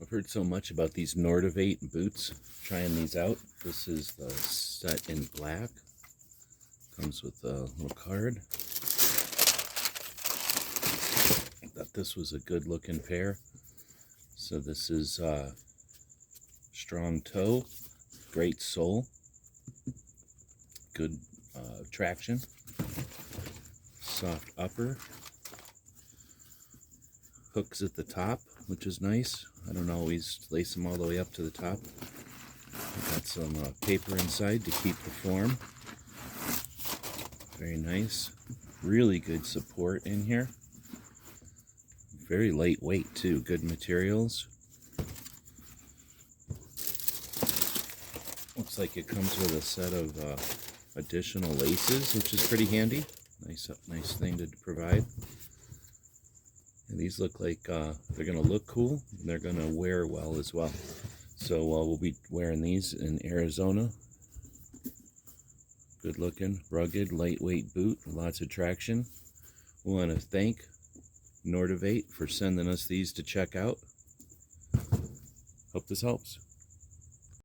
I've heard so much about these Nordivate boots. Trying these out. This is the set in black. Comes with a little card. Thought this was a good looking pair. So this is strong toe, great sole, good traction, soft upper, hooks at the top, which is nice. I don't always lace them all the way up to the top. Got some paper inside to keep the form. Very nice. Really good support in here. Very lightweight too. Good materials. Looks like it comes with a set of additional laces, which is pretty handy. Nice thing to provide. And these look like they're going to look cool, and they're going to wear well as well. So we'll be wearing these in Arizona. Good looking, rugged, lightweight boot, lots of traction. We want to thank Nordivate for sending us these to check out. Hope this helps.